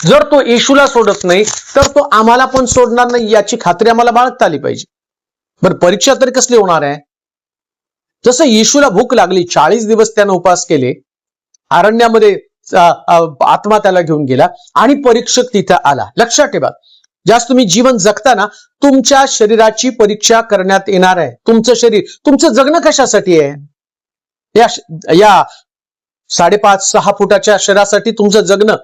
जर तो येशूला सोडत नाही तर तो आम्हाला पण सोडणार नाही, याची खात्री आम्हाला बाळगता आली पाहिजे. बरं, परीक्षा तरी कसली होणार आहे? जसं येशूला भूक लागली, 40 दिवस त्यानं उपवास केले, अरण्यामध्ये आत्मा त्याला घेऊन गेला आणि परीक्षक तिथं आला. लक्षात ठेवा, जास्त तुम्ही जीवन जगताना तुमच्या शरीराची परीक्षा करण्यात येणार आहे. तुमचं शरीर, तुमचं जगणं कशासाठी आहे? या 5.5-6 फुटाच्या शरीरासाठी तुमचं जगणं.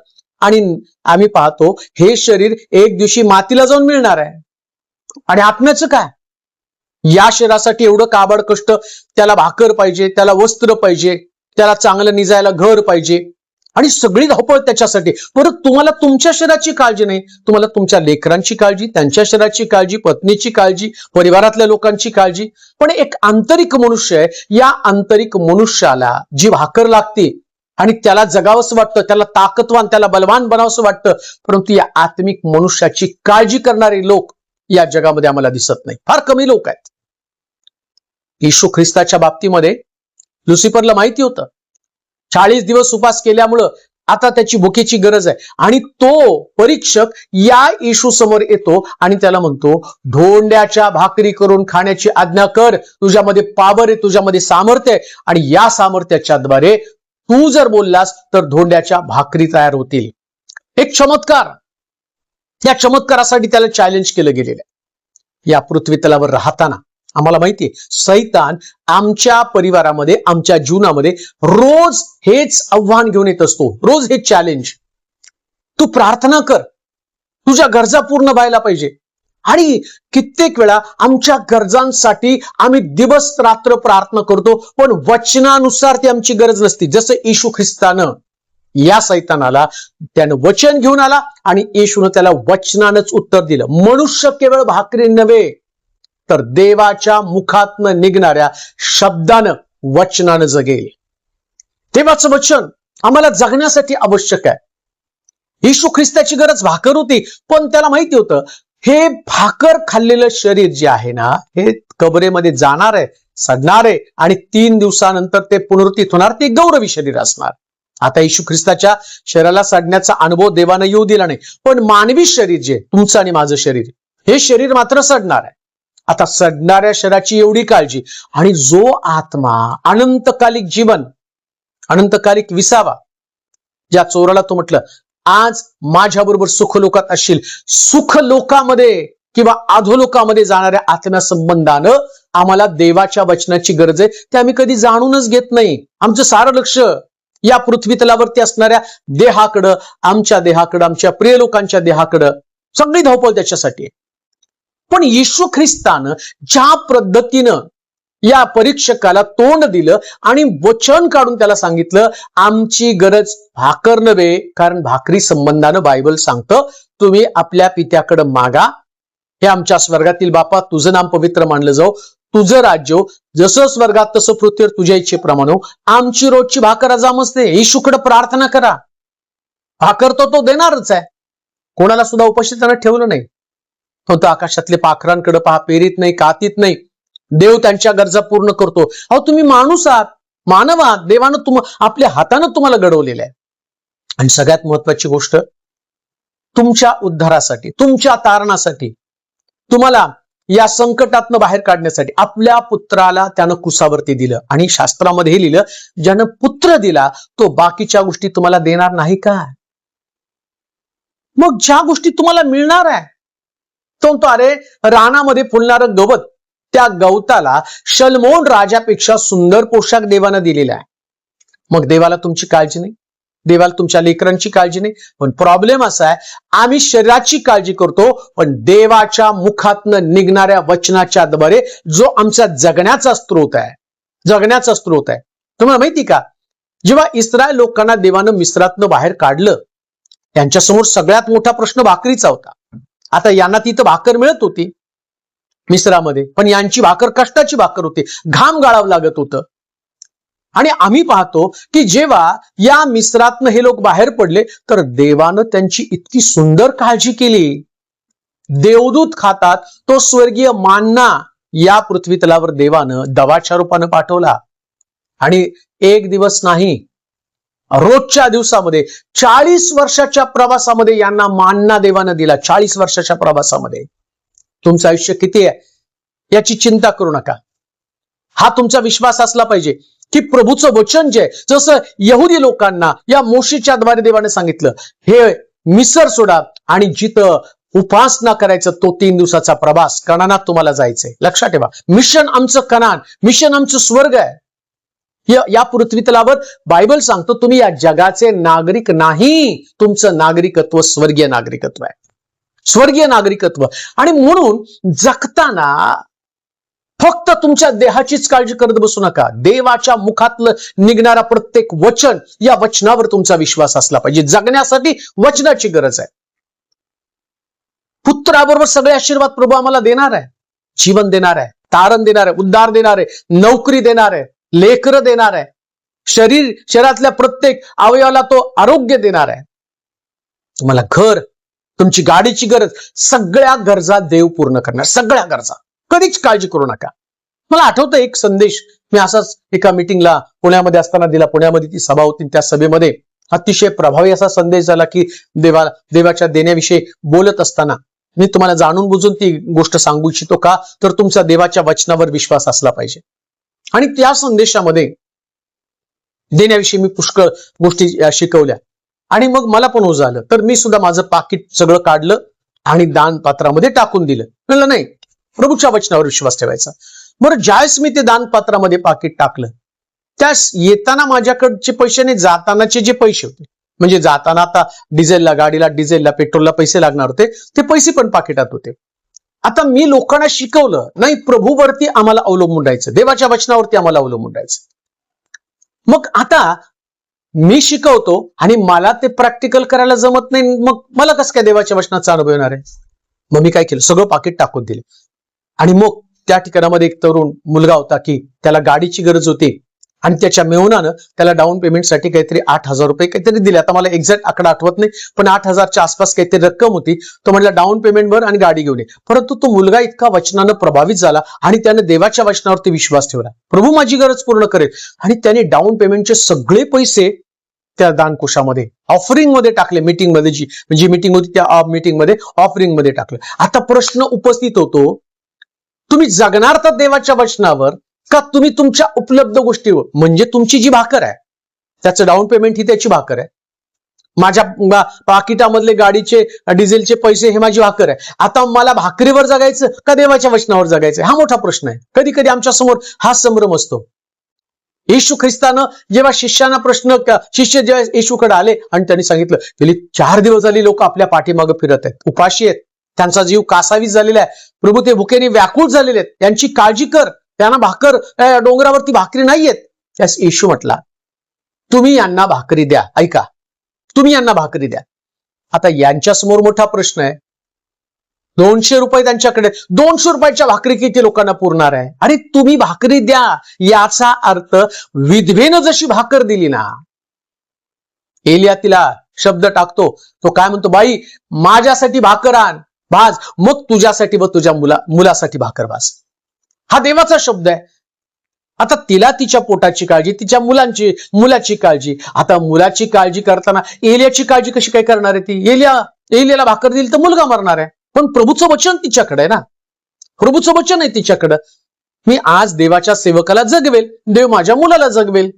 आणि आम्ही पाहतो हे शरीर एक दिवशी मातीला जाऊन मिळणार आहे. आणि आत्म्याचं काय? या शरीरासाठी एवढं काबाड कष्ट, त्याला भाकर पाहिजे, त्याला वस्त्र पाहिजे, त्याला चांगलं निजायला घर पाहिजे आणि सगळी धावपळ त्याच्यासाठी. परत तुम्हाला तुमच्या शरीराची काळजी नाही, तुम्हाला तुमच्या लेकरांची काळजी, त्यांच्या शरीराची काळजी, पत्नीची काळजी, परिवारातल्या लोकांची काळजी. पण एक आंतरिक मनुष्य आहे, या आंतरिक मनुष्याला जी भाकर लागते आणि त्याला जगावंसं वाटतं, त्याला ताकदवान, त्याला बलवान बनावंसं वाटतं, परंतु या आत्मिक मनुष्याची काळजी करणारे लोक या जगामध्ये आम्हाला दिसत नाही. फार कमी लोक आहेत. येशू ख्रिस्ताच्या बाबतीमध्ये लुसिफरला माहिती होतं 40 दिवस उपवास केल्यामुळं आता त्याची भुकेची गरज आहे. आणि तो परीक्षक या येशू समोर येतो आणि त्याला म्हणतो, धोंड्याच्या भाकरी करून खाण्याची आज्ञा कर, तुझ्यामध्ये पावर आहे, तुझ्यामध्ये सामर्थ्य आहे, आणि या सामर्थ्याच्या द्वारे तू जर बोललास तर धोंड्याच्या भाकरी तयार होतील. एक चमत्कार. या चमत्कारासाठी त्याला चॅलेंज केलं गेलेलं आहे. या पृथ्वी तलावर राहताना आम्हाला माहितीये सैतान आमच्या परिवारामध्ये, आमच्या जीवनामध्ये रोज हेच आव्हान घेऊन येत असतो, रोज हे चॅलेंज. तू प्रार्थना कर, तुझ्या गरजा पूर्ण व्हायला पाहिजे. आणि कित्येक वेळा आमच्या गरजांसाठी आम्ही दिवस रात्र प्रार्थना करतो, पण वचनानुसार ती आमची गरज नसती. जसं येशू ख्रिस्तानं या सैतानाला, त्यानं वचन घेऊन आला आणि येशूनं त्याला वचनानंच उत्तर दिलं. मनुष्य केवळ भाकरी नव्हे तर देवाच्या मुखातनं निघणाऱ्या शब्दानं, वचनानं जगेल. देवाचं वचन आम्हाला जगण्यासाठी आवश्यक आहे. येशू ख्रिस्ताची गरज भाकर होती, पण त्याला माहिती होतं हे भाकर खाल्लेलं शरीर जे आहे ना, हे कबरेमध्ये जाणार आहे, सडणार आहे, आणि 3 दिवसानंतर ते पुनरुत्थित होणार, ते गौरवी शरीर असणार. आता येशू ख्रिस्ताच्या शरीराला सडण्याचा अनुभव देवानं येऊ दिला नाही, पण मानवी शरीर जे तुमचं आणि माझं शरीर, हे शरीर मात्र सडणार आहे. आता सडणाऱ्या शरीराची एवढी काळजी, आणि जो आत्मा अनंतकालिक जीवन, अनंतकालिक विसावा, ज्या चोराला तो म्हटलं, आज माझ्याबरोबर सुखलोकात असशील, सुखलोकामध्ये किंवा अधोलोकामध्ये जाणाऱ्या आत्म्या संबंधानं आम्हाला देवाच्या वचनाची गरज आहे. ते आम्ही कधी जाणूनच घेत नाही. आमचं सारं लक्ष या पृथ्वी तलावरती असणाऱ्या देहाकडं, आमच्या देहाकडं, आमच्या प्रिय लोकांच्या देहाकडं, सगळी धावपळ त्याच्यासाठी. पण येशू ख्रिस्तानं ज्या पद्धतीनं या परीक्षकाला तोंड दिलं आणि वचन काढून त्याला सांगितलं, आमची गरज भाकर नव्हे, कारण भाकरी संबंधानं बायबल सांगतं तुम्ही आपल्या पित्याकडे मागा, हे आमच्या स्वर्गातील बापा तुझं नाम पवित्र मानलं जाऊ, तुझं राज्य जसं स्वर्गात तसं पृथ्वीवर तुझ्या इच्छेप्रमाणे, आमची रोजची भाकर आज आमचते. येशूकडे प्रार्थना करा, भाकर तो देणारच आहे. कोणाला सुद्धा उपाशी त्यानं ठेवलं नाही. तो आकाशातले पाखरांकडे पहा, पेरीत नाही, कातीत नाही, देव त्यांच्या गरजा पूर्ण करतो. अहो तुम्ही माणूस आहात, मानव आहात, देवानं आपल्या हातानं तुम्हाला घडवलेलं आहे. आणि सगळ्यात महत्वाची गोष्ट, तुमच्या उद्धारासाठी, तुमच्या तारणासाठी, तुम्हाला या संकटातनं बाहेर काढण्यासाठी आपल्या पुत्राला त्यानं कुसावरती दिलं. आणि शास्त्रामध्ये हे लिहिलं, ज्यानं पुत्र दिला तो बाकीच्या गोष्टी तुम्हाला देणार नाही का? मग ज्या गोष्टी तुम्हाला मिळणार आहे, तो अरे रानामध्ये फुलणारं गवत, त्या गवताला शलमोन राजापेक्षा सुंदर पोशाख देवानं दिलेला आहे. मग देवाला तुमची काळजी नाही, देवाला तुमच्या लेकरांची काळजी नाही. पण प्रॉब्लेम असा आहे, आम्ही शरीराची काळजी करतो, पण देवाच्या मुखातनं निघणाऱ्या वचनाच्या द्वारे जो आमचा जगण्याचा स्त्रोत आहे, जगण्याचा स्त्रोत आहे. तुम्हाला माहिती का, जेव्हा इस्रायल लोकांना देवानं मिस्रातनं बाहेर काढलं, त्यांच्यासमोर सगळ्यात मोठा प्रश्न भाकरीचा होता. आता यांना तिथं भाकर मिळत होती मिस्रामध्ये, पण यांची भाकर कष्टाची भाकर होती, घाम गाळावं लागत होतं. आणि आम्ही पाहतो की जेव्हा या मिस्रातनं हे लोक बाहेर पडले, तर देवानं त्यांची इतकी सुंदर काळजी केली. देवदूत खातात तो स्वर्गीय मान्ना या पृथ्वी तलावर देवानं दवाच्या रूपानं पाठवला. आणि एक दिवस नाही, रोजच्या दिवसामध्ये 40 वर्षाच्या प्रवासामध्ये यांना मानना देवानं दिला. 40 वर्षाच्या प्रवासामध्ये तुमचं आयुष्य किती आहे याची चिंता करू नका. हा तुमचा विश्वास असला पाहिजे की प्रभूचं वचन जे जसं यहुदी लोकांना या मोशेच्या द्वारे देवाने सांगितलं, हे मिसर सोडा आणि जिथं उपासना करायचं तो 3 दिवसाचा प्रवास कनानात तुम्हाला जायचंय. लक्षात ठेवा, मिशन आमचं कनान, मिशन आमचं स्वर्ग आहे. या पृथ्वी तलावर बायबल सांगतो तुम्ही या जगाचे नागरिक नाही, तुमचं नागरिकत्व स्वर्गीय नागरिकत्व आहे, स्वर्गीय नागरिकत्व. आणि म्हणून जगताना फक्त तुमच्या देहाचीच काळजी करत बसू नका. देवाच्या मुखातलं निघणारा प्रत्येक वचन, या वचनावर तुमचा विश्वास असला पाहिजे. जगण्यासाठी वचनाची गरज आहे. पुत्राबरोबर सगळे आशीर्वाद प्रभू आम्हाला देणार आहे. जीवन देणार आहे, तारण देणार आहे, उद्धार देणार आहे, नोकरी देणार आहे, लेकरं देणार आहे, शरीरातल्या प्रत्येक अवयवाला तो आरोग्य देणार आहे. तुम्हाला घर, तुमची गाडीची गरज, सगळ्या गरजा देव पूर्ण करणार, सगळ्या गरजा. कधीच काळजी करू नका. मला आठवतं एक संदेश मी असाच एका मीटिंगला पुण्यामध्ये असताना दिला. पुण्यामध्ये ती सभा होती. त्या सभेमध्ये अतिशय प्रभावी असा संदेश झाला की देवाच्या देण्याविषयी बोलत असताना मी तुम्हाला जाणून बुजून ती गोष्ट सांगू इच्छितो. का तर तुमचा देवाच्या वचनावर विश्वास असला पाहिजे. आणि त्या संदेशामध्ये देण्याविषयी मी पुष्कळ गोष्टी शिकवल्या. आणि मग मला पण ओझं आलं, तर मी सुद्धा माझं पाकिट सगळं काढलं आणि दान पात्रामध्ये टाकून दिलं. म्हणलं नाही, प्रभूच्या वचनावर विश्वास ठेवायचा. बरं, ज्यावेळेस मी ते दान पात्रामध्ये पाकिट टाकलं, त्यास येताना माझ्याकडचे पैसे नाही, जातानाचे जे पैसे होते, म्हणजे जाताना आता डिझेलला, गाडीला डिझेलला, पेट्रोलला पैसे लागणार होते, ते पैसे पण पाकिटात होते. आता मी लोकांना शिकवलं, नाही, प्रभूवरती आम्हाला अवलंबून राहायचं, देवाच्या वचनावरती आम्हाला अवलंबून राहायचं. मग आता मी शिकवतो आणि मला ते प्रॅक्टिकल करायला जमत नाही, मग मला कसं काय देवाच्या वचनाचा अनुभव येणार आहे? मग मी काय केलं, सगळं पाकिट टाकून दिले. आणि मग त्या ठिकाणामध्ये एक तरुण मुलगा होता की त्याला गाडीची गरज होती आणि त्याच्या मेहुणानं त्याला डाऊन पेमेंटसाठी काहीतरी 8,000 रुपये काहीतरी दिले. आता मला एक्झॅक्ट आकडा आठवत नाही, पण 8,000च्या आसपास काहीतरी रक्कम होती. तो म्हटला डाऊन पेमेंट भर आणि गाडी घेऊन ये. परंतु तो मुलगा इतका वचनानं प्रभावित झाला आणि त्याने देवाच्या वचनावरती विश्वास ठेवला, प्रभू माझी गरज पूर्ण करेल. आणि त्याने डाऊन पेमेंटचे सगळे पैसे त्या दानकोशामध्ये, ऑफरिंग मध्ये टाकले. मीटिंग मध्ये जी मीटिंग होती त्या मीटिंग मध्ये ऑफरिंग मध्ये टाकलं. आता प्रश्न उपस्थित होतो, तुम्ही जगणार तर देवाच्या वचनावर का तुम्ही तुमच्या उपलब्ध गोष्टीवर? म्हणजे तुमची जी भाकर आहे त्याचं डाऊन पेमेंट ही त्याची भाकर आहे. माझ्या पाकिटामधले गाडीचे डिझेलचे पैसे हे माझी भाकर आहे. आता मला भाकरीवर जगायचं का देवाच्या वचनावर जगायचं, हा मोठा प्रश्न आहे. कधी कधी आमच्या समोर हा संभ्रम असतो. येशू ख्रिस्तानं जेव्हा शिष्य जेव्हा येशूकडे आले आणि त्यांनी सांगितलं, गेली 4 दिवस झाली लोक आपल्या पाठीमागे फिरत आहेत, उपाशी आहेत, त्यांचा जीव कासावीस झालेला आहे, प्रभू ते भुकेने व्याकुळ झालेले आहेत, त्यांची काळजी कर, त्यांना भाकर, डोंगरावरती भाकरी नाहीयेत. त्यास येशू म्हटला, तुम्ही यांना भाकरी द्या. ऐका, तुम्ही यांना भाकरी द्या. आता यांच्या समोर मोठा प्रश्न आहे, 200 रुपये त्यांच्याकडे, 200 रुपयाच्या भाकरी किती लोकांना पुरणार आहे? अरे तुम्ही भाकरी द्या, याचा अर्थ विधवेनं जशी भाकर दिली ना, एलिया तिला शब्द टाकतो, तो काय म्हणतो, बाई माझ्यासाठी भाकर आण, भाज, मग तुझ्यासाठी व तुझ्या मुलासाठी भाकर भाज. हा देवाचा शब्द आहे. आता तिला तिच्या पोटाची काळजी, तिच्या मुलाची काळजी. आता मुलाची काळजी करताना एलियाची काळजी कशी काय करणार आहे ती? एलियाला भाकर दिली तर मुलगा मरणार आहे, पण प्रभूचं वचन तिच्याकडे आहे ना, प्रभूचं वचन आहे तिच्याकडं. मी आज देवाच्या सेवकाला जगवेल, देव माझ्या मुलाला जगवेल.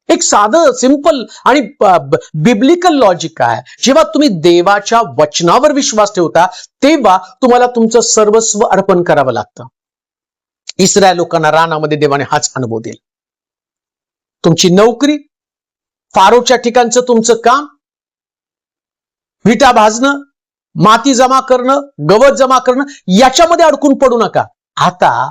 एक साधं सिंपल आणि बिब्लिकल लॉजिक आहे. जेव्हा तुम्ही देवाच्या वचनावर विश्वास ठेवता तेव्हा तुम्हाला तुमचं सर्वस्व अर्पण करावं लागतं. इस्रायल लोकांना रानामध्ये देवाने हाच अनुभव दिला. तुमची नोकरी, फारोच्या ठिकाणचं तुमचं काम, विटा भाजणं, माती जमा करणं, गवत जमा करणं, याच्यामध्ये अडकून पडू नका. आता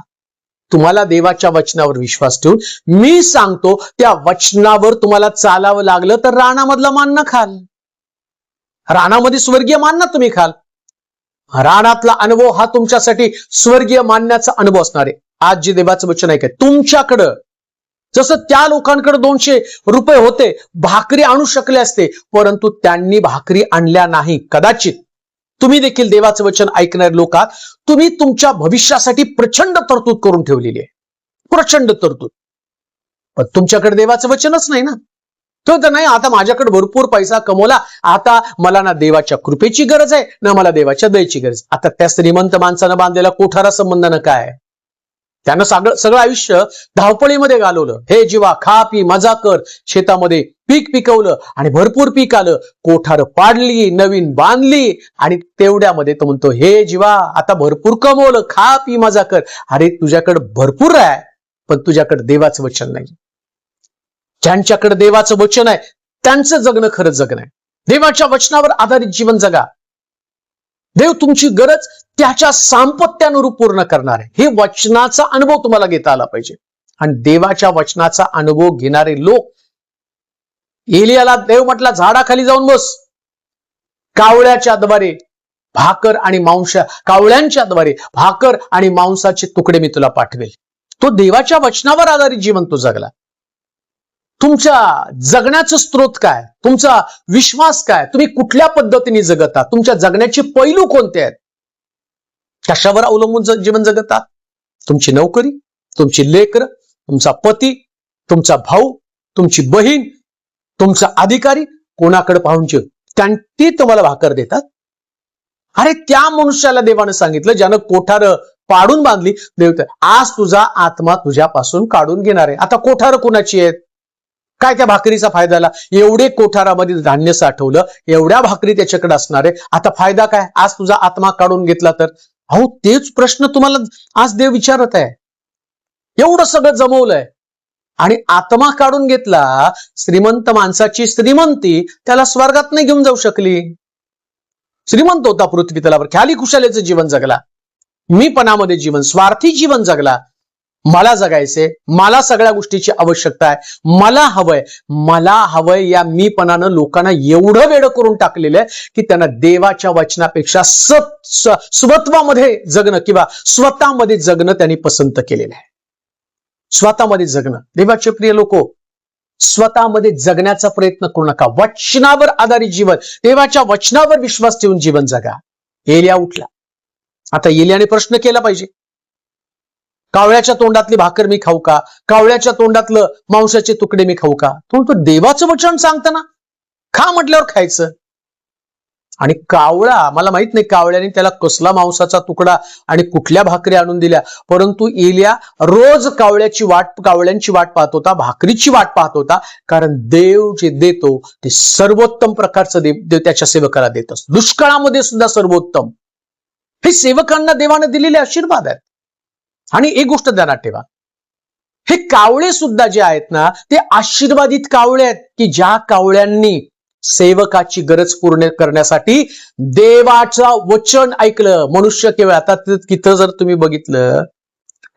तुम्हाला देवाच्या वचनावर विश्वास ठेवून मी सांगतो त्या वचनावर तुम्हाला चालावं लागलं तर रानामधला मान्ना खाल, रानामध्ये स्वर्गीय मान्ना तुम्ही खाल. रानातला अनुभव हा तुमच्यासाठी स्वर्गीय मान्याचा अनुभव असणार आहे. आज जे देवाचं वचन आहे काय, तुमच्याकडं जसं त्या लोकांकडे 200 रुपये होते, भाकरी आणू शकले असते, परंतु त्यांनी भाकरी आणल्या नाही. कदाचित तुम्ही देखील देवाचं वचन ऐकणारे लोक आहात, तुम्ही तुमच्या भविष्यासाठी प्रचंड तरतूद करून ठेवलेली आहे, प्रचंड तरतूद. पण तुमच्याकडे देवाचं वचनच नाही ना, तो तर नाही, आता माझ्याकडे भरपूर पैसा कमवला, आता मला ना देवाच्या कृपेची गरज आहे ना मला देवाच्या दयेची गरज. आता त्या श्रीमंत माणसानं बांधलेला कोठारा संबंधानं काय? त्यानं सगळं आयुष्य धावपळीमध्ये घालवलं. हे जीवा, खा पी मजा कर, शेतामध्ये पीक पिकवलं आणि भरपूर पीक आलं, कोठार पाडली, नवीन बांधली आणि तेवढ्यामध्ये तो म्हणतो, हे जीवा आता भरपूर कमवलं, खा पी मजा कर. अरे तुझ्याकडे भरपूर आहे, पण तुझ्याकडे देवाचं वचन नाही. ज्यांच्याकडे देवाचं वचन आहे त्यांचं जगणं खरं जगणं आहे. देवाच्या वचनावर आधारित जीवन जगा. देव तुमची गरज त्याच्या सामर्थ्यानुरूप पूर्ण करणार आहे. हे वचनाचा अनुभव तुम्हाला घेता आला पाहिजे. आणि देवाच्या वचनाचा अनुभव घेणारे लोक, एलियाला देव म्हटला झाडाखाली जाऊन बस, कावळ्यांच्या द्वारे भाकर आणि मांसाचे तुकडे मी तुला पाठवेल. तो देवाच्या वचनावर आधारित जीवन तो जगला. तुमच्या जगण्याचं स्रोत काय? तुमचा विश्वास काय? तुम्ही कुठल्या पद्धतीने जगता? तुमच्या जगण्याचे पैलू कोणते आहेत? कशावर अवलंबून जीवन जगता? तुमची नोकरी, तुमची लेकरं, तुमचा पती, तुमचा भाऊ, तुमची बहीण, तुमचा अधिकारी कोणाकडे पाहून ती तुम्हाला भाकर देतात? अरे त्या मनुष्याला देवानं सांगितलं, ज्यानं कोठार पाडून बांधली, देव आज तुझा आत्मा तुझ्यापासून काढून घेणार आहे. आता कोठार कोणाची आहेत? काय त्या भाकरीचा फायदा झाला? एवढे कोठारामध्ये धान्य साठवलं, एवढ्या भाकरी त्याच्याकडे असणार आहे, आता फायदा काय? आज तुझा आत्मा काढून घेतला तर? अहो तेच प्रश्न तुम्हाला आज देव विचारत आहे. एवढं सगळं जमवलंय आणि आत्मा काढून घेतला. श्रीमंत माणसाची श्रीमंती त्याला स्वर्गात नाही घेऊन जाऊ शकली. श्रीमंत होता पृथ्वी तलावर, ख्याली खुशालीचं जीवन जगला, मीपणामध्ये जीवन, स्वार्थी जीवन जगला. मला जगायचंय, मला सगळ्या गोष्टीची आवश्यकता आहे, मला हवंय या मीपणानं लोकांना एवढं वेड करून टाकलेलं आहे की त्यांना देवाच्या वचनापेक्षा स्वत्वामध्ये जगणं किंवा स्वतःमध्ये जगणं त्यांनी पसंत केलेलं आहे. स्वतःमध्ये जगणं. देवाचे प्रिय लोक, स्वतःमध्ये जगण्याचा प्रयत्न करू नका. वचनावर आधारित जीवन, देवाच्या वचनावर विश्वास ठेवून जीवन जगा. एलिया उठला. आता एलियाने प्रश्न केला पाहिजे, कावळ्याच्या तोंडातली भाकर मी खाऊ का? कावळ्याच्या तोंडातलं मांसाचे तुकडे मी खाऊ का? तो देवाचं वचन सांगताना खा म्हटल्यावर खायचं. आणि कावळा, मला माहित नाही कावळ्याने त्याला कसला मांसाचा तुकडा आणि कुठल्या भाकरी आणून दिल्या, परंतु एलिया रोज कावळ्यांची वाट पाहत होता, भाकरीची वाट पाहत होता. कारण देव जे देतो ते सर्वोत्तम प्रकारचं देव त्याच्या सेवकाला देत असतो. दुष्काळामध्ये सुद्धा सर्वोत्तम. हे सेवकांना देवाने दिलेले आशीर्वाद आहेत. आणि एक गोष्ट ध्यानात ठेवा, हे कावळे सुद्धा जे आहेत ना, ते आशीर्वादित कावळे आहेत की ज्या कावळ्यांनी सेवकाची गरज पूर्ण करण्यासाठी देवाचं वचन ऐकलं. मनुष्य केवळ, आता तिथं जर तुम्ही बघितलं,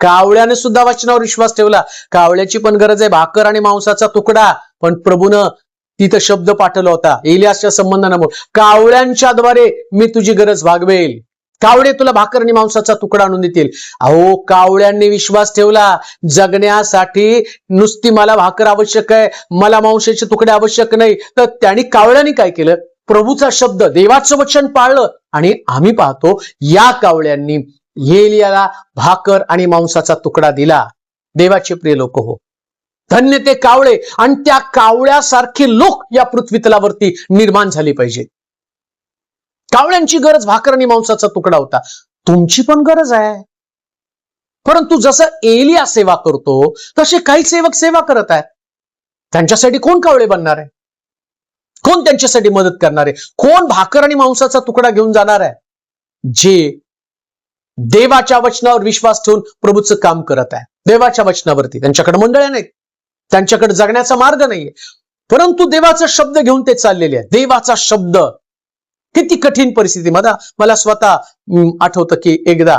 कावळ्याने सुद्धा वचनावर विश्वास ठेवला. कावळ्याची पण गरज आहे भाकर आणि मांसाचा तुकडा, पण प्रभूनं तिथं शब्द पाठवला होता एलियासच्या संबंधाने, कावळ्यांच्या द्वारे मी तुझी गरज भागवेल. कावळे तुला भाकर आणि मांसाचा तुकडा आणून देतील. अहो कावळ्यांनी विश्वास ठेवला, जगण्यासाठी नुसती मला भाकर आवश्यक आहे, मला मांसाचे तुकडे आवश्यक नाही. तर त्यांनी कावळ्यांनी काय केलं? प्रभूचा शब्द, देवाचं वचन पाळलं. आणि आम्ही पाहतो या कावळ्यांनी एलियाला भाकर आणि मांसाचा तुकडा दिला. देवाचे प्रिय लोक हो, धन्य ते कावळे. आणि त्या कावळ्यासारखे लोक या पृथ्वी तलावरती निर्माण झाले पाहिजे. कावळ्यांची गरज भाकर आणि मांसाचा तुकडा होता. तुमची पण गरज आहे. परंतु जसं एलिया सेवा करतो तसे काही सेवक सेवा करत आहेत. त्यांच्यासाठी कोण कावळे बनणार आहे? कोण त्यांच्यासाठी मदत करणार आहे? कोण भाकर आणि मांसाचा तुकडा घेऊन जाणार आहे? जे देवाच्या वचनावर विश्वास ठेवून प्रभूचं काम करत आहे. देवाच्या वचनावरती. त्यांच्याकडे मंडळ्या नाहीत, त्यांच्याकडे जगण्याचा मार्ग नाहीये, परंतु देवाचा शब्द घेऊन ते चाललेले आहे. देवाचा शब्द. किती कठीण परिस्थिती. मला स्वतः आठवतं की एकदा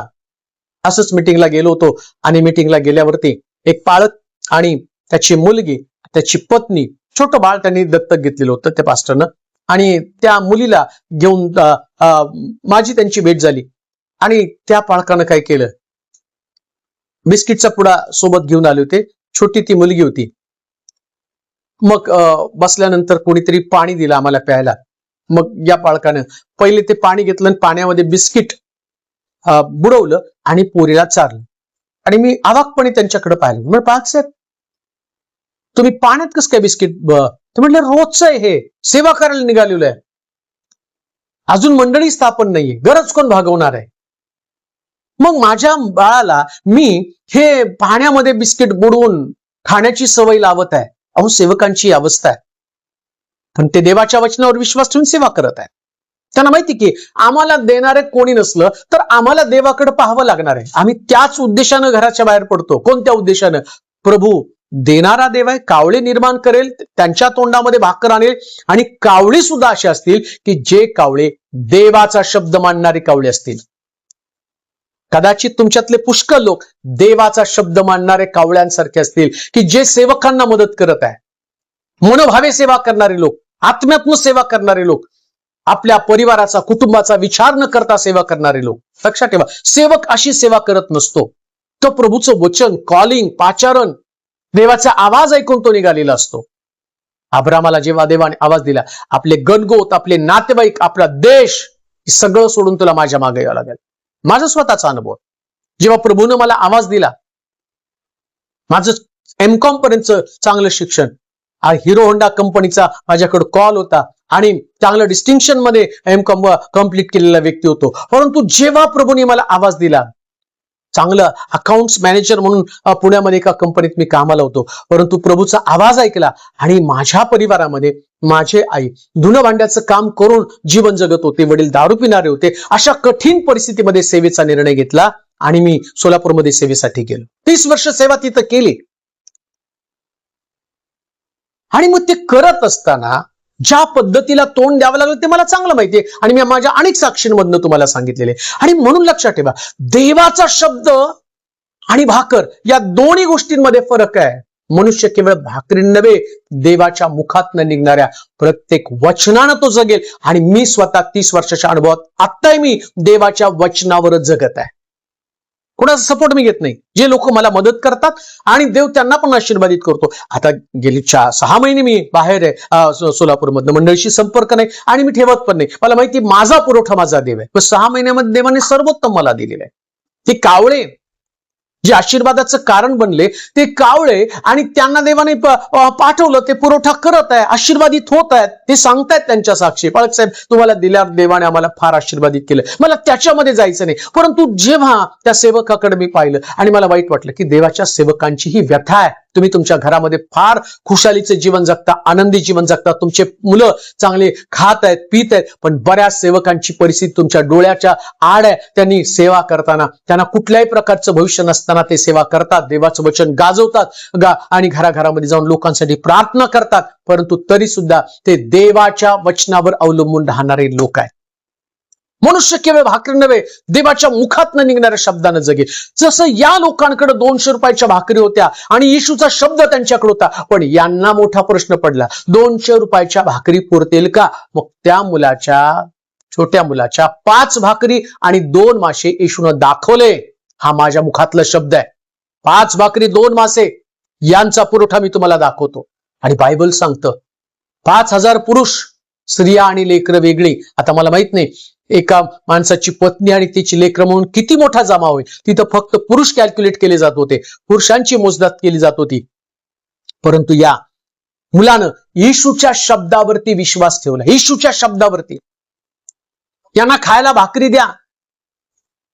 असंच मिटिंगला गेलो होतो आणि मिटिंगला गेल्यावरती एक पालक आणि त्याची मुलगी, त्याची पत्नी, छोटं बाळ त्यांनी दत्तक घेतलेलं होतं त्या पास्टरनं, आणि त्या मुलीला घेऊन माझी त्यांची भेट झाली. आणि त्या पालकानं काय केलं, बिस्किटचा पुडा सोबत घेऊन आले होते. छोटी ती मुलगी होती. मग बसल्यानंतर कोणीतरी पाणी दिलं आम्हाला प्यायला. मग या पालकानं पहिले ते पाणी घेतलं आणि पाण्यामध्ये बिस्किट बुडवलं आणि पोरीला चारलं. आणि मी अवाकपणे त्यांच्याकडे पाहिलं. मग पालक साहेब, तुम्ही पाण्यात कसं काय बिस्किट ते म्हटले रोजचं आहे, हे सेवा करायला निघालेलं आहे, अजून मंडळी स्थापन नाहीये, गरज कोण भागवणार आहे? मग माझ्या बाळाला मी हे पाण्यामध्ये बिस्किट बुडवून खाण्याची सवय लावत आहे. अहो, सेवकांची अवस्था आहे, पण ते देवाच्या वचनावर विश्वास ठेवून सेवा करत आहे. त्यांना माहिती की आम्हाला देणारे कोणी नसलं तर आम्हाला देवाकडे पाहावं लागणार आहे. आम्ही त्याच उद्देशानं घराच्या बाहेर पडतो. कोणत्या उद्देशानं? प्रभू देणारा देव आहे, कावळे निर्माण करेल, त्यांच्या तोंडामध्ये भाकर आणेल, आणि कावळे सुद्धा असे असतील की जे कावळे देवाचा शब्द मानणारे कावळे असतील. कदाचित तुमच्यातले पुष्कळ लोक देवाचा शब्द मानणारे कावळ्यांसारखे असतील की जे सेवकांना मदत करत आहे. मनोभावे सेवा करणारे लोक, आत्म्यात्म सेवा करणारे लोक, आपल्या परिवाराचा, कुटुंबाचा विचार न करता सेवा करणारे लोक. लक्षात ठेवा, सेवक अशी सेवा करत नसतो. तो प्रभूचं वचन, कॉलिंग, पाचारण, देवाचा आवाज ऐकून तो निघालेला असतो. अब्रामाला जेव्हा देवाने आवाज दिला, आपले गणगोत, आपले नातेवाईक, आपला देश सगळं सोडून तुला माझ्या मागे यावं लागेल. माझा स्वतःचा अनुभव, जेव्हा प्रभूनं मला आवाज दिला, माझं एमकॉम पर्यंत चांगलं शिक्षण, हिरो होंडा कंपनीचा माझ्याकडे कॉल होता आणि चांगलं डिस्टिंक्शन मध्ये एमकॉम कंप्लीट केलेला व्यक्ती होतो. परंतु जेव्हा प्रभूने मला आवाज दिला, चांगलं अकाउंट्स मॅनेजर म्हणून पुण्यामध्ये एका कंपनीत मी कामाला होतो, परंतु प्रभूचा आवाज ऐकला आणि माझ्या परिवारामध्ये माझे आई धुणं भांड्याचं काम करून जीवन जगत होते, वडील दारू पिणारे होते. अशा कठीण परिस्थितीमध्ये सेवेचा निर्णय घेतला आणि मी सोलापूरमध्ये सेवेसाठी गेलो. 30 वर्ष सेवा तिथं केली. आणि मग ते करत असताना ज्या पद्धतीला तोंड द्यावं लागलं ते मला चांगलं माहितीये आणि मी माझ्या अनेक साक्षींमधनं तुम्हाला सांगितलेले. आणि म्हणून लक्षात ठेवा, देवाचा शब्द आणि भाकर या दोन्ही गोष्टींमध्ये फरक आहे. मनुष्य केवळ भाकरीन नव्हे, देवाच्या मुखातनं निघणाऱ्या प्रत्येक वचनानं तो जगेल. आणि मी स्वतः 30 वर्षाच्या अनुभवात आत्ताही मी देवाच्या वचनावरच जगत आहे. कोणाचा सपोर्ट मी घेत नाही. जे लोक मला मदत करतात आणि देव त्यांना पण आशीर्वादित करतो. आता गेली 6 महिने मी बाहेर आहे सोलापूरमधनं, मंडळीशी संपर्क नाही आणि मी ठेवत पण नाही. मला माहिती माझा पुरवठा माझा देव आहे. पण 6 महिन्यामध्ये देवाने सर्वोत्तम मला दिलेलं आहे. ते कावळे जे आशीर्वादाचं कारण बनले, ते कावळे, आणि त्यांना देवाने पाठवलं, ते पुरवठा करत आहे, आशीर्वादित होत आहेत. ते सांगतायत त्यांच्या साक्षी, पाळक साहेब तुम्हाला दिल्यावर देवाने आम्हाला फार आशीर्वादित केलं. मला त्याच्यामध्ये जायचं नाही. परंतु जेव्हा त्या सेवकाकडे मी पाहिलं आणि मला वाईट वाटलं की देवाच्या सेवकांची ही व्यथा आहे. तुम्ही तुमच्या घरामध्ये फार खुशालीचे जीवन जगता, आनंदी जीवन जगता, तुमचे मुलं चांगले खात आहेत, पित आहेत, पण बऱ्याच सेवकांची परिस्थिती तुमच्या डोळ्याच्या आड आहे. त्यांनी सेवा करताना त्यांना कुठल्याही प्रकारचं भविष्य नसताना ते सेवा करतात, देवाचं वचन गाजवतात आणि घराघरामध्ये जाऊन लोकांसाठी प्रार्थना करतात, परंतु तरी सुद्धा ते देवाच्या वचनावर अवलंबून राहणारे लोक आहेत. मनुष्य केवळ भाकरी नव्हे, देवाच्या मुखातनं निघणाऱ्या शब्दानं जगेल. जसं या लोकांकडे 200 रुपयाच्या भाकरी होत्या आणि येशूचा शब्द त्यांच्याकडे होता, पण यांना मोठा प्रश्न पडला, 200 रुपयाच्या भाकरी पुरतील का? मग त्या छोट्या मुलाच्या 5 भाकरी आणि 2 मासे येशूनं दाखवले. हा माझ्या मुखातला शब्द आहे. 5 भाकरी 2 मासे यांचा पुरवठा मी तुम्हाला दाखवतो. आणि बायबल सांगतं 5000 पुरुष, स्त्रिया आणि लेकरं वेगळी. आता मला माहित नाही एका माणसाची पत्नी आणि तिची लेकरं म्हणून किती मोठा जमा होईल. तिथं फक्त पुरुष कॅल्क्युलेट केले जात होते, पुरुषांची मोजदाद केली जात होती. परंतु या मुलानं येशूच्या शब्दावरती विश्वास ठेवला. येशूच्या शब्दावरती, यांना खायला भाकरी द्या,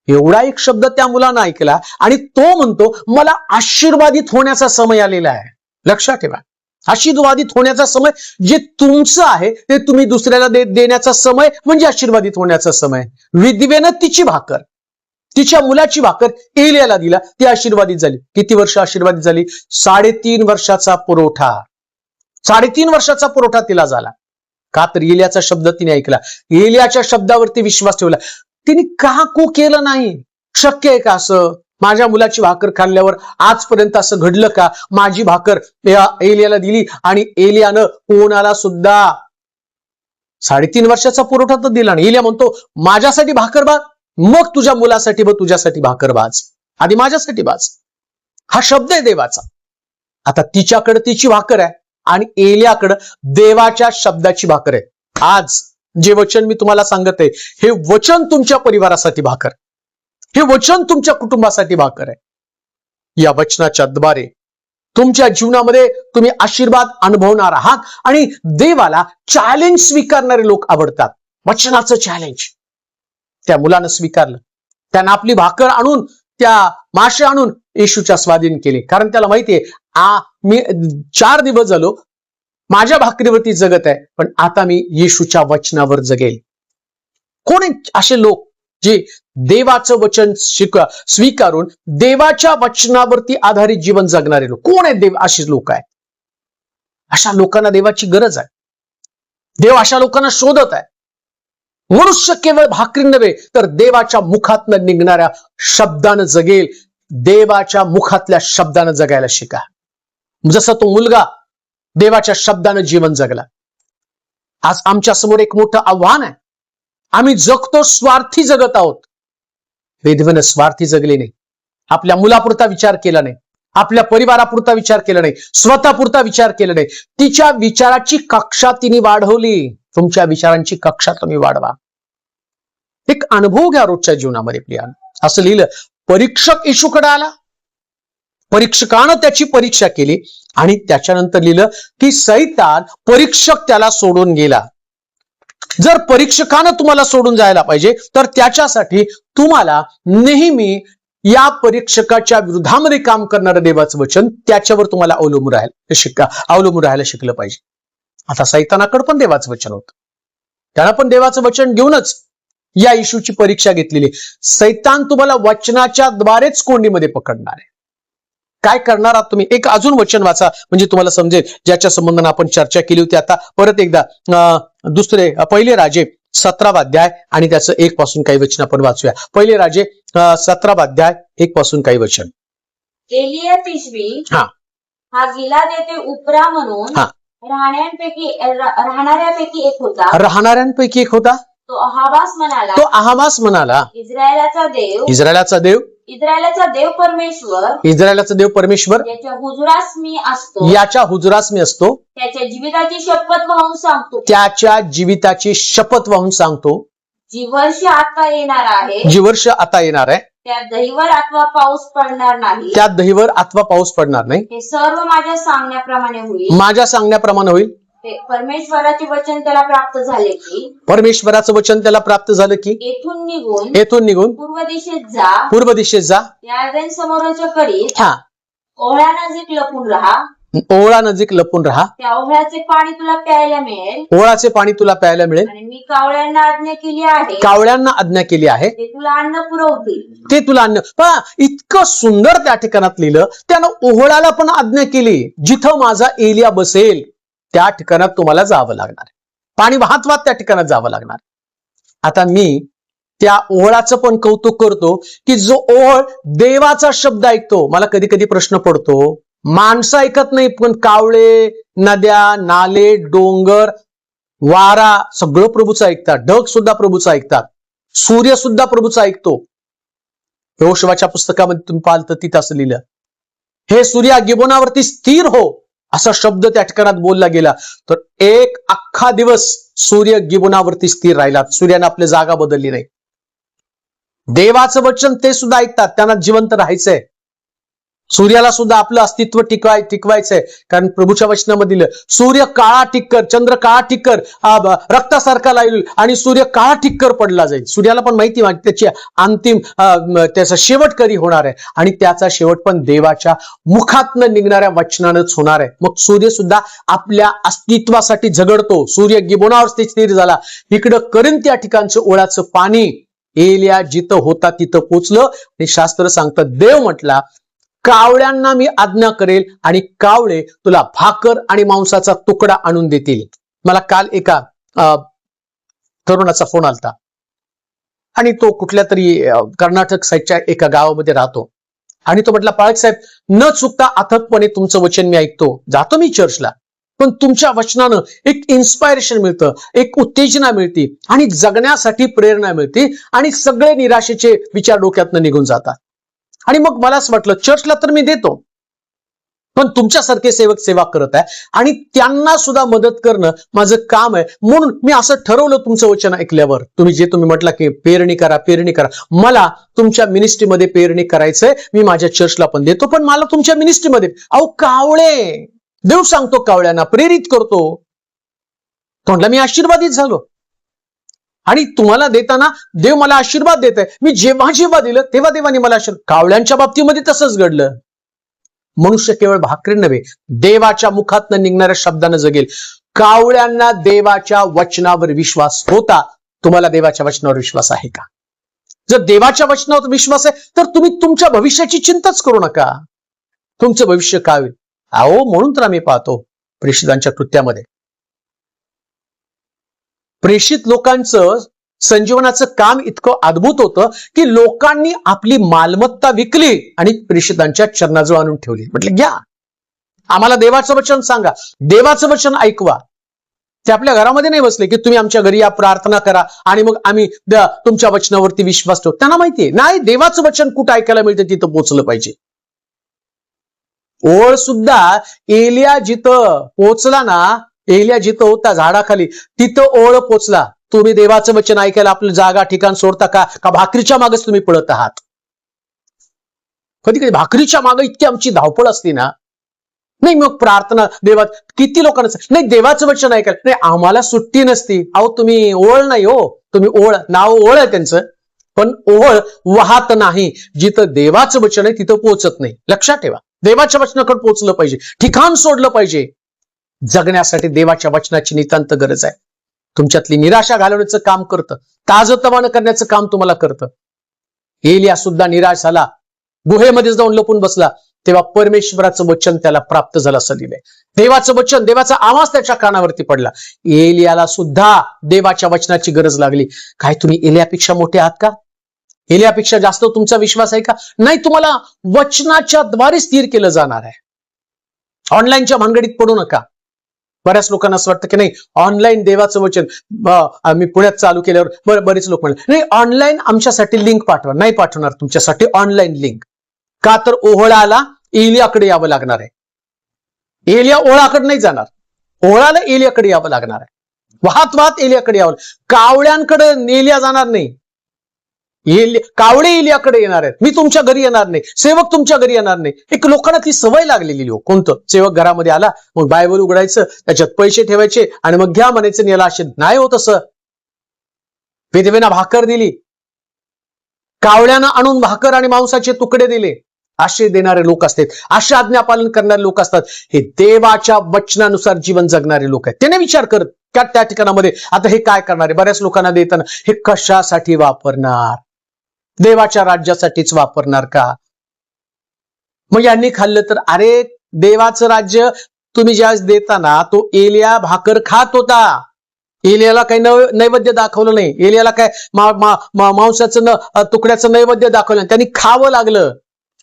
एवढा एक शब्द त्या मुलानं ऐकला आणि तो म्हणतो मला आशीर्वादित होण्याचा समय आलेला आहे. लक्षात ठेवा, आशीर्वादित होण्याचा समय जे तुमचं आहे ते तुम्ही दुसऱ्याला देण्याचा समय म्हणजे आशीर्वादित होण्याचा समय. विधवेनं तिची भाकर, तिच्या मुलाची भाकर एलियाला दिला, ती आशीर्वादित झाली. किती वर्ष आशीर्वादित झाली? 3.5 वर्षाचा पुरवठा. 3.5 वर्षाचा पुरवठा तिला झाला. का तर एलियाचा शब्द तिने ऐकला, एलियाच्या शब्दावरती विश्वास ठेवला. तिने का केलं नाही? शक्य आहे का असं? माझ्या मुलाची भाकर खाल्ल्यावर आजपर्यंत असं घडलं का? माझी भाकर एलियाला दिली आणि एलियानं कोणाला सुद्धा 3.5 वर्षाचा पुरवठा तर दिला नाही. एलिया म्हणतो माझ्यासाठी भाकर भाज, मग तुझ्या मुलासाठी व तुझ्यासाठी भाकर भाज, आधी माझ्यासाठी भाज. हा शब्द आहे देवाचा. आता तिच्याकडे तिची भाकर आहे आणि एलियाकडे देवाच्या शब्दाची भाकर आहे. आज जे वचन मी तुम्हाला सांगत आहे, हे वचन तुमच्या परिवारासाठी भाकर, हे वचन तुमच्या कुटुंबासाठी भाकर आहे. या वचनाच्या द्वारे तुमच्या जीवनामध्ये तुम्ही आशीर्वाद अनुभवणार आहात आणि देवाला चॅलेंज स्वीकारणारे लोक आवडतात. वचनाचं चॅलेंज त्या मुलानं स्वीकारलं. त्यानं आपली भाकर आणून त्या मासे आणून येशूच्या स्वाधीन केले. कारण त्याला माहितीये मी 4 दिवस झालो माझ्या भाकरीवरती जगत आहे, पण आता मी येशूच्या वचनावर जगेल. कोण असे लोक जे देवाचं वचन स्वीकारून देवाच्या वचनावरती आधारित जीवन जगणारे लोक कोण आहेत? देव असे लोक आहेत. अशा लोकांना देवाची गरज आहे. देव अशा लोकांना शोधत आहे. मनुष्य केवळ भाकरी नव्हे तर देवाच्या मुखातनं निघणाऱ्या शब्दानं जगेल. देवाच्या मुखातल्या शब्दानं जगायला शिका. जसं तो मुलगा देवाच्या शब्दानं जीवन जगला. आज आमच्या समोर एक मोठं आव्हान आहे. आम्ही जगतो स्वार्थी जगत आहोत. वेदवेनं स्वार्थी जगले नाही. आपल्या मुलापुरता विचार केला नाही, आपल्या परिवारापुरता विचार केला नाही, स्वतःपुरता विचार केला नाही. तिच्या विचाराची कक्षा तिने वाढवली. तुमच्या विचारांची कक्षा तुम्ही वाढवा. एक अनुभव घ्या रोजच्या जीवनामध्ये. प्रिया असं लिहिलं, परीक्षक येशूकडे आला, परीक्षकानं त्याची परीक्षा केली आणि त्याच्यानंतर लिहिलं की सैतान परीक्षक त्याला सोडून गेला. जर परीक्षकानं तुम्हाला सोडून जायला पाहिजे तर त्याच्यासाठी तुम्हाला नेहमी या परीक्षकाच्या विरोधामध्ये काम करणारं देवाचं वचन त्याच्यावर तुम्हाला अवलंबून राहायला शिकलं पाहिजे. आता सैतानाकडे पण देवाचं वचन होतं. त्यानं पण देवाचं वचन घेऊनच या येशूची परीक्षा घेतलेली. सैतान तुम्हाला वचनाच्या द्वारेच कोंडीमध्ये पकडणार आहे. काय करणार आहात तुम्ही? एक अजून वचन वाचा म्हणजे तुम्हाला समजेल, ज्याच्या संबंधाने आपण चर्चा केली होती. आता परत एकदा पहिले राजे 17वा अध्याय आणि त्याचं 1 पासून काही वचन आपण वाचूया. पहिले राजे 17वा अध्याय 1 पासून काही वचन. एलिया तिशबी हा गिलाद येथे उपरा म्हणून राहणाऱ्यापैकी एक होता. तो अहाबास म्हणाला, इस्रायलाचा देव परमेश्वर याच्या हुजुरास मी असतो. त्याच्या जीविताची शपथ वाहून सांगतो. जी वर्ष आता येणार आहे त्यात दहीवर अथवा पाऊस पडणार नाही. हे सर्व माझ्या सांगण्याप्रमाणे होईल. परमेश्वराचे वचन त्याला प्राप्त झाले की येथून निघून पूर्व दिशेत जा. यार्देन समोरच्या कडीत ओहळा नजीक लपून राहा. त्या ओहळाचे पाणी तुला प्यायला मिळेल. आणि मी कावळ्यांना आज्ञा केली आहे ते तुला अन्न पुरवतील. इतकं सुंदर त्या ठिकाणात लिहिलं. त्यानं ओहळाला पण आज्ञा केली. जिथं माझा एलिया बसेल त्या ठिकाणात तुम्हाला जावं लागणार. पाणी वाहत त्या ठिकाणात जावं लागणार. आता मी त्या ओहळाचं पण कौतुक करतो की जो ओहळ देवाचा शब्द ऐकतो. मला कधी कधी प्रश्न पडतो, माणसं ऐकत नाही पण कावळे, नद्या, नाले, डोंगर, वारा सगळं प्रभूचं ऐकतात. ढग सुद्धा प्रभूचं ऐकतात. सूर्य सुद्धा प्रभूचं ऐकतो. यहोशुवाच्या पुस्तकामध्ये तुम्ही पाहाल तर तिथं असं लिहिलं, हे सूर्या गिबोनावरती स्थिर हो, असा शब्द त्या ठिकाणात बोलला गेला. तर एक अख्खा दिवस सूर्य गिबोनावरती स्थिर राहिला. सूर्याने आपली जागा बदलली नाही. देवाचं वचन ते सुद्धा ऐकतात. त्यांना जिवंत राहायचंय. सूर्याला सुद्धा आपलं अस्तित्व टिकवायचंय. कारण प्रभूच्या वचनामध्ये दिलं, सूर्य काळा टिक्कर, चंद्र काळा टिक्कर रक्तासारखा लागेल आणि सूर्य काळा टिक्कर पडला जाईल. सूर्याला पण माहिती त्याची अंतिम त्याचा शेवट कधी होणार आहे आणि त्याचा शेवट पण देवाच्या मुखातनं निघणाऱ्या वचनानंच होणार आहे. मग सूर्य सुद्धा आपल्या अस्तित्वासाठी झगडतो. सूर्य गिबोनावर स्थिर झाला. इकडं करीन त्या ठिकाणचं ओळाचं पाणी एलिया जिथं होता तिथं पोचलं. आणि शास्त्र सांगतं, देव म्हटला कावळ्यांना मी आज्ञा करेल आणि कावळे तुला भाकर आणि मांसाचा तुकडा आणून देतील. मला काल एका तरुणाचा फोन आलता आणि तो कुठल्या तरी कर्नाटक साईडच्या एका गावामध्ये राहतो आणि तो म्हटला, पाळक साहेब, न चुकता अथकपणे तुमचं वचन मी ऐकतो, जातो मी चर्चला, पण तुमच्या वचनानं एक इन्स्पायरेशन मिळतं, एक उत्तेजना मिळते आणि जगण्यासाठी प्रेरणा मिळते आणि सगळे निराशेचे विचार डोक्यातनं निघून जातात. आणि मग मला असं वाटलं, चर्चला तर मी देतो पण तुमच्यासारखे सेवक सेवा करत आहे आणि त्यांना सुद्धा मदत करणं माझं काम आहे. म्हणून मी असं ठरवलं तुमचं वचन ऐकल्यावर, तुम्ही म्हटलं की पेरणी करा, मला तुमच्या मिनिस्ट्रीमध्ये पेरणी करायचंय, मी माझ्या चर्चला पण देतो, पण मला तुमच्या मिनिस्ट्रीमध्ये. अहो कावळे, देव सांगतो कावळ्यांना, प्रेरित करतो. म्हटलं मी आशीर्वादित झालो आणि तुम्हाला देताना देव मला आशीर्वाद देत आहे. मी जेव्हा दिलं तेव्हा देवाने मला आशीर्वाद. कावळ्यांच्या बाबतीमध्ये तसंच घडलं. मनुष्य केवळ भाकरी नव्हे, देवाच्या मुखातनं निघणाऱ्या शब्दानं जगेल. कावळ्यांना देवाच्या वचनावर विश्वास होता. तुम्हाला देवाच्या वचनावर विश्वास आहे का? जर देवाच्या वचनावर विश्वास आहे तर तुम्ही तुमच्या भविष्याची चिंताच करू नका. तुमचं भविष्य काय होईल? अहो म्हणून तर आम्ही पाहतो प्रेषितांच्या कृत्यामध्ये प्रेषित लोकांचं संजीवनाचं काम इतकं अद्भुत होतं की लोकांनी आपली मालमत्ता विकली आणि प्रेषितांच्या चरणाजवळ आणून ठेवली. म्हटलं घ्या, आम्हाला देवाचं वचन सांगा, देवाचं वचन ऐकवा. ते आपल्या घरामध्ये नाही बसले की तुम्ही आमच्या घरी या, प्रार्थना करा आणि मग आम्ही तुमच्या वचनावरती विश्वास ठेवू. त्यांना माहितीये नाही, देवाचं वचन कुठं ऐकायला मिळतं तिथं पोहोचलं पाहिजे. ओळ सुद्धा एलिया जिथं पोहोचला ना, एलिया जिथं होता झाडाखाली, तिथं ओळ पोचला. तुम्ही देवाचं वचन ऐकायला आपलं जागा ठिकाण सोडता का भाकरीच्या मागच तुम्ही पळत आहात? कधी कधी भाकरीच्या मागे इतकी आमची धावपळ असते ना, नाही मग प्रार्थना देवा, किती लोकांना नाही देवाचं वचन ऐकायला नाही, आम्हाला सुट्टी नसती. अहो तुम्ही ओळ नाही हो, तुम्ही ओळ, नाव ओळ आहे त्यांचं, पण ओळ वाहत नाही. जिथं देवाचं वचन आहे तिथं पोहोचत नाही. लक्षात ठेवा, देवाच्या वचनाकडे पोहोचलं पाहिजे, ठिकाण सोडलं पाहिजे. जगण्यासाठी देवाच्या वचनाची नितांत गरज आहे. तुमच्यातली निराशा घालवण्याचं काम करतं, ताजतवानं करण्याचं काम तुम्हाला करतं. एलिया सुद्धा निराश झाला, गुहेमध्ये जाऊन लपून बसला, तेव्हा परमेश्वराचं वचन त्याला प्राप्त झालं असं लिहिलंय. देवाचं वचन, देवाचा आवाज त्याच्या कानावरती पडला. एलियाला सुद्धा देवाच्या वचनाची गरज लागली. काय तुम्ही एलियापेक्षा मोठे आहात का? एलियापेक्षा जास्त तुमचा विश्वास आहे का? नाही, तुम्हाला वचनाच्या द्वारे स्थिर केलं जाणार आहे. ऑनलाईनच्या भानगडीत पडू नका. बऱ्याच लोकांना असं वाटतं की नाही ऑनलाईन देवाचं वचन मी पुण्यात चालू केल्यावर बरेच लोक म्हणले नाही ऑनलाईन आमच्यासाठी लिंक पाठवा. नाही पाठवणार तुमच्यासाठी ऑनलाईन लिंक. का तर ओहळाला एलियाकडे यावं लागणार आहे. एलिया ओळाकडे नाही जाणार, ओहळाला एलियाकडे यावं लागणार आहे. वाहत वाहत एलियाकडे यावं. कावळ्यांकडे एलिया जाणार नाही, कावळे एलियाकडे येणार आहेत. मी तुमच्या घरी येणार नाही, सेवक तुमच्या घरी येणार नाही. एक लोकांना ती सवय लागलेली लोक. कोणतं सेवक घरामध्ये आला मग बायबल उघडायचं, त्याच्यात पैसे ठेवायचे आणि मग घ्या म्हणायचं याला असे. नाही होत असं. विधवेना भाकर दिली, कावळ्यानं आणून भाकर आणि मांसाचे तुकडे दिले, असे देणारे लोक असतात, असे आज्ञापालन करणारे लोक असतात. हे देवाच्या वचनानुसार जीवन जगणारे लोक आहेत. त्याने विचार करत का त्या ठिकाणामध्ये आता हे काय करणार आहे? बऱ्याच लोकांना देताना हे कशासाठी वापरणार? देवाच्या राज्यासाठीच वापरणार का? मग यांनी खाल्लं तर अरे देवाचं राज्य तुम्ही ज्यावेळेस देताना तो एलिया भाकर खात होता. एलियाला काही नैवेद्य दाखवलं नाही. एलियाला काय मांसाचं तुकड्याचं नैवेद्य दाखवलं नाही. त्यांनी खावं लागलं.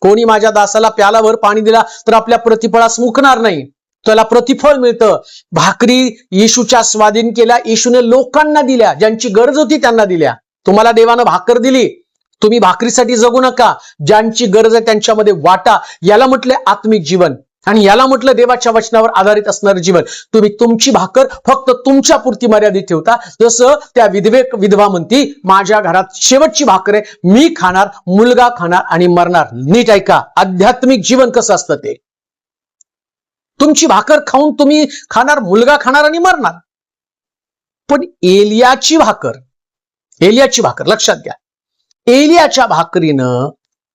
कोणी माझ्या दासाला प्यालाभर पाणी दिला तर आपल्या प्रतिफळास मुकणार नाही, त्याला प्रतिफळ मिळतं. भाकरी येशूच्या स्वाधीन केल्या, येशूने लोकांना दिल्या, ज्यांची गरज होती त्यांना दिल्या. तुम्हाला देवानं भाकर दिली, तुम्ही भाकरीसाठी जगू नका, ज्यांची गरज आहे त्यांच्यामध्ये वाटा. याला म्हटलं आत्मिक जीवन आणि याला म्हटलं देवाच्या वचनावर आधारित असणारं जीवन. तुम्ही तुमची भाकर फक्त तुमच्या पुरती मर्यादित ठेवता. जसं त्या विधवा म्हणती माझ्या घरात शेवटची भाकर आहे, मी खाणार, मुलगा खाणार आणि मरणार. नीट ऐका, आध्यात्मिक जीवन कसं असतं ते. तुमची भाकर खाऊन तुम्ही खाणार, मुलगा खाणार आणि मरणार. पण एलियाची भाकर लक्षात घ्या, एलियाच्या भाकरीनं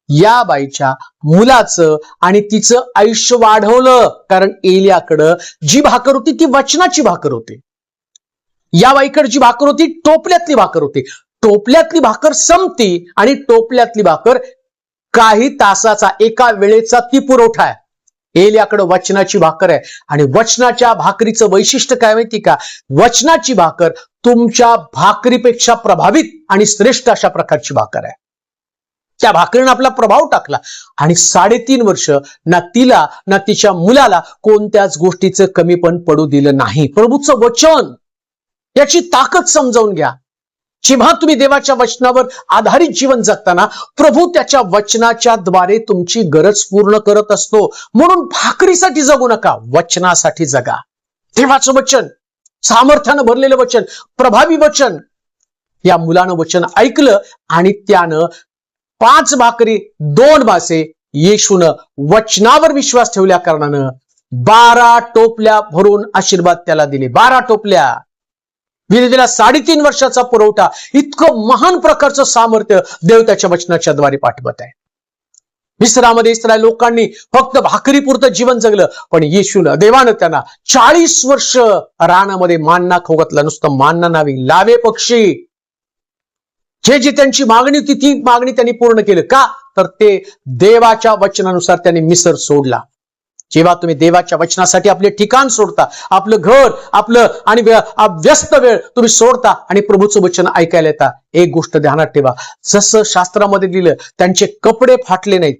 या बाईच्या मुलाचं आणि तिचं आयुष्य वाढवलं. कारण एलियाकडं जी भाकर होती ती वचनाची भाकर होती. या बाईकडे जी भाकर होती टोपल्यातली भाकर होती. टोपल्यातली भाकर संपती आणि टोपल्यातली भाकर काही तासाचा, एका वेळेचा ती पुरवठा आहे. एलियाकडे वचनाची भाकर आहे आणि वचनाच्या भाकरीचं वैशिष्ट्य काय माहिती का? वचनाची भाकर तुमच्या भाकरीपेक्षा प्रभावित आणि श्रेष्ठ अशा प्रकारची भाकर आहे. त्या भाकरीनं आपला प्रभाव टाकला आणि 3.5 वर्ष ना तिला ना तिच्या मुलाला कोणत्याच गोष्टीचं कमीपण पडू दिलं नाही. प्रभूचं वचन, याची ताकद समजावून घ्या. जेव्हा तुम्ही देवाच्या वचनावर आधारित जीवन जगताना प्रभू त्याच्या वचनाच्या द्वारे तुमची गरज पूर्ण करत असतो. म्हणून भाकरीसाठी जगू नका, वचनासाठी जगा. देवाचं वचन, सामर्थ्यानं भरलेलं वचन, प्रभावी वचन. या मुलानं वचन ऐकलं आणि त्यानं 5 भाकरी 2 मासे येशूनं वचनावर विश्वास ठेवल्या कारणानं 12 टोपल्या भरून आशीर्वाद त्याला दिले. 12 टोपल्या. दिला 3.5 वर्षाचा पुरवठा. इतकं महान प्रकारचं सामर्थ्य देव त्याच्या वचनाच्या द्वारे पाठवत आहे. मिस्रामध्ये इस्रायल लोकांनी फक्त भाकरीपुरतं जीवन जगलं, पण येशूनं, देवानं त्यांना 40 वर्ष रानामध्ये मान्ना खाऊ घातला. नुसतं मान्ना नावी, लावे पक्षी, जे त्यांची मागणी होती ती मागणी त्यांनी पूर्ण केलं. का? तर ते देवाच्या वचनानुसार त्यांनी मिसर सोडला. जेव्हा तुम्ही देवाच्या वचनासाठी आपले ठिकाण सोडता, आपलं घर, आपलं आणि व्यस्त वेळ तुम्ही सोडता आणि प्रभूचं वचन ऐकायला येता, एक गोष्ट ध्यानात ठेवा, जसं शास्त्रामध्ये लिहिलं, त्यांचे कपडे फाटले नाहीत,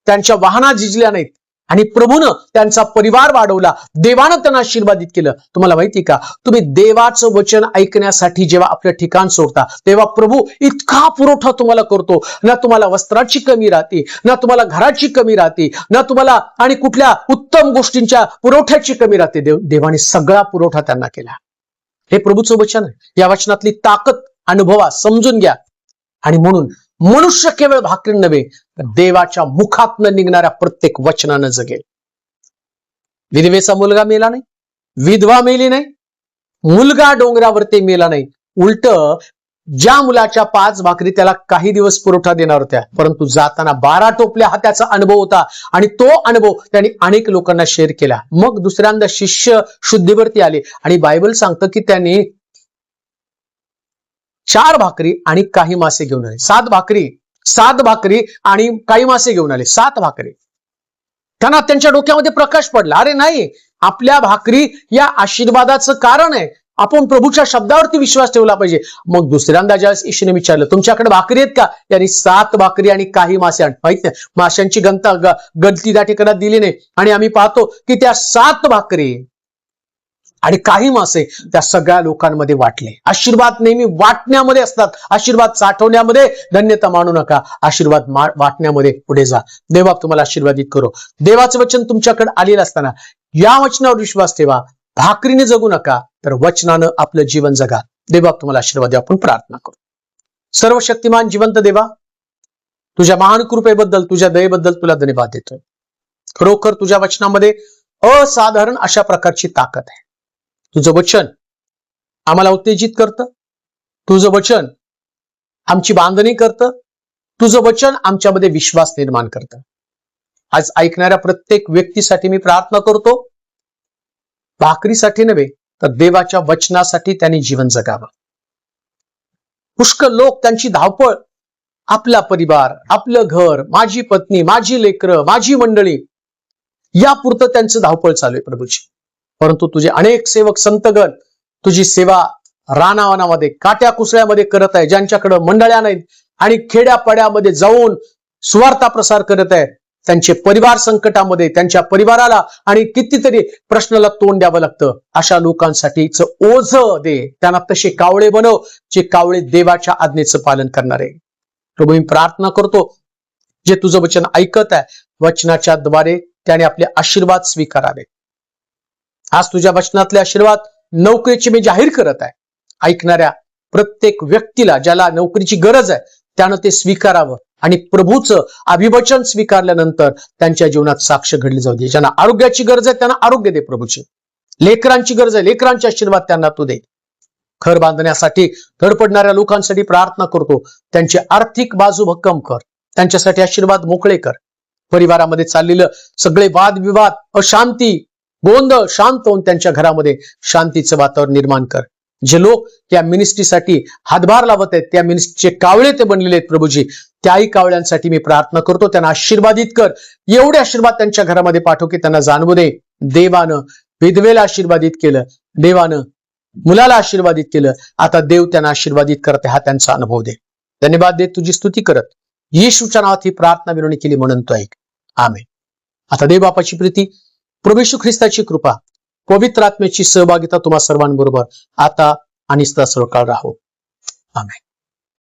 त्यांच्या वाहना झिजल्या नाहीत आणि प्रभूनं त्यांचा परिवार वाढवला, देवानं त्यांना आशीर्वादित केलं. तुम्हाला माहिती का, तुम्ही देवाचं वचन ऐकण्यासाठी जेव्हा आपलं ठिकाण सोडता तेव्हा प्रभू इतका पुरवठा तुम्हाला करतो. ना तुम्हाला वस्त्राची कमी राहते, ना तुम्हाला घराची कमी राहते, ना तुम्हाला आणि कुठल्या उत्तम गोष्टींच्या पुरवठ्याची कमी राहते. देवाने सगळा पुरवठा त्यांना केला. हे प्रभूचं वचन आहे. या वचनातली ताकद अनुभवा, समजून घ्या. आणि म्हणून मनुष्य केवळ भाकरी नव्हे, देवाच्या मुखातनं निघणाऱ्या प्रत्येक वचनानं जगेल. विधवेचा मुलगा मेला नाही, विधवा मेली नाही, मुलगा डोंगरावर ते मेला नाही. उलट ज्या मुलाच्या 5 भाकरी त्याला काही दिवस पुरवठा देणार होत्या, परंतु जाताना 12 टोपल्या हा त्याचा अनुभव होता आणि तो अनुभव त्यांनी अनेक लोकांना शेअर केला. मग दुसऱ्यांदा शिष्य शुद्धीवरती आले आणि बायबल सांगतं की त्यांनी 4 भाकरी आणि काही मासे घेऊन आले. 7 भाकरी आणि काही मासे घेऊन आले. 7 भाकरी. त्यांना त्यांच्या डोक्यामध्ये प्रकाश पडला, अरे नाही, आपल्या भाकरी या आशीर्वादाचं कारण आहे. आपण प्रभूच्या शब्दावरती विश्वास ठेवला पाहिजे. मग दुसऱ्यांदा ज्यावेळेस येशूने विचारलं, तुमच्याकडे भाकरी आहेत का? त्यांनी 7 भाकरी आणि काही मासे आण. माहित नाही, माशांची गणती त्या ठिकाणात दिली नाही आणि आम्ही पाहतो की त्या 7 भाकरी आणि काही मासे त्या सगळ्या लोकांमध्ये वाटले. आशीर्वाद नेहमी वाटण्यामध्ये असतात. आशीर्वाद साठवण्यामध्ये धन्यता मानू नका, आशीर्वाद वाटण्यामध्ये पुढे जा. देवा तुम्हाला आशीर्वादित करो. देवाचं वचन तुमच्याकडे आलेलं असताना या वचनावर विश्वास ठेवा. भाकरीने जगू नका, तर वचनानं आपलं जीवन जगा. देवा तुम्हाला आशीर्वाद द्या. आपण प्रार्थना करू. सर्वशक्तिमान जिवंत देवा, तुझ्या महान कृपेबद्दल, तुझ्या दयेबद्दल तुला धन्यवाद देतोय. खरोखर तुझ्या वचनामध्ये असाधारण अशा प्रकारची ताकद आहे. तुझं वचन आम्हाला उत्तेजित करतं, तुझं वचन आमची बांधणी करतं, तुझं वचन आमच्यामध्ये विश्वास निर्माण करतं. आज ऐकणाऱ्या प्रत्येक व्यक्तीसाठी मी प्रार्थना करतो, भाकरीसाठी नव्हे तर देवाच्या वचनासाठी त्यांनी जीवन जगावं. पुष्कळ लोक त्यांची धावपळ, आपला परिवार, आपलं घर, माझी पत्नी, माझी लेकरं, माझी मंडळी, यापुरतं त्यांचं धावपळ चालू आहे प्रभूची. परंतु तुझे अनेक सेवक संतगण तुझी सेवा रानावनामध्ये, काट्या कुसळ्यामध्ये करत आहे, ज्यांच्याकडे मंडळ्या नाहीत आणि खेड्यापाड्यामध्ये जाऊन सुवार्ता प्रसार करत आहे. त्यांचे परिवार संकटामध्ये, त्यांच्या परिवाराला आणि कितीतरी प्रश्नाला तोंड द्यावं लागतं. अशा लोकांसाठीच ओझं दे. त्यांना तसे कावळे बनव, जे कावळे देवाच्या आज्ञेचं पालन करणारे. प्रभू, मी प्रार्थना करतो, जे तुझं वचन ऐकत आहे, वचनाच्या द्वारे त्याने आपले आशीर्वाद स्वीकारावे. आज तुझ्या वचनातले आशीर्वाद नोकरीची मी जाहीर करत आहे. ऐकणाऱ्या प्रत्येक व्यक्तीला, ज्याला नोकरीची गरज आहे, त्यानं ते स्वीकारावं आणि प्रभूचं अभिवचन स्वीकारल्यानंतर त्यांच्या जीवनात साक्ष घडली जाऊ दे. ज्यांना आरोग्याची गरज आहे त्यांना आरोग्य दे प्रभूची. लेकरांची गरज आहे, लेकरांचे आशीर्वाद त्यांना तू दे. घर बांधण्यासाठी धडपडणाऱ्या लोकांसाठी प्रार्थना करतो, त्यांची आर्थिक बाजू भक्कम कर, त्यांच्यासाठी आशीर्वाद मोकळे कर. परिवारामध्ये चाललेलं सगळे वादविवाद, अशांती, गोंधळ शांत होऊन त्यांच्या घरामध्ये शांतीचं वातावरण निर्माण कर. जे लोक त्या मिनिस्ट्रीसाठी हातभार लावत आहेत, त्या मिनिस्ट्रीचे कावळे ते बनलेले आहेत प्रभूजी, त्याही कावळ्यांसाठी मी प्रार्थना करतो, त्यांना आशीर्वादित कर. एवढे आशीर्वाद त्यांच्या घरामध्ये पाठव की त्यांना जाणवू दे, देवानं विधवेला आशीर्वादित केलं, देवानं मुलाला आशीर्वादित केलं, आता देव त्यांना आशीर्वादित करते, हा त्यांचा अनुभव दे. धन्यवाद देत तुझी स्तुती करत येशूच्या नावात ही प्रार्थना विनवणी केली म्हणून तो ऐक. आमेन. आता देव बापाची प्रीती, प्रभू येशू ख्रिस्ताची कृपा, पवित्र आत्म्याची सहभागिता तुम्हा सर्वांबरोबर आता आणि सदा सर्वकाळ राहो. आमेन.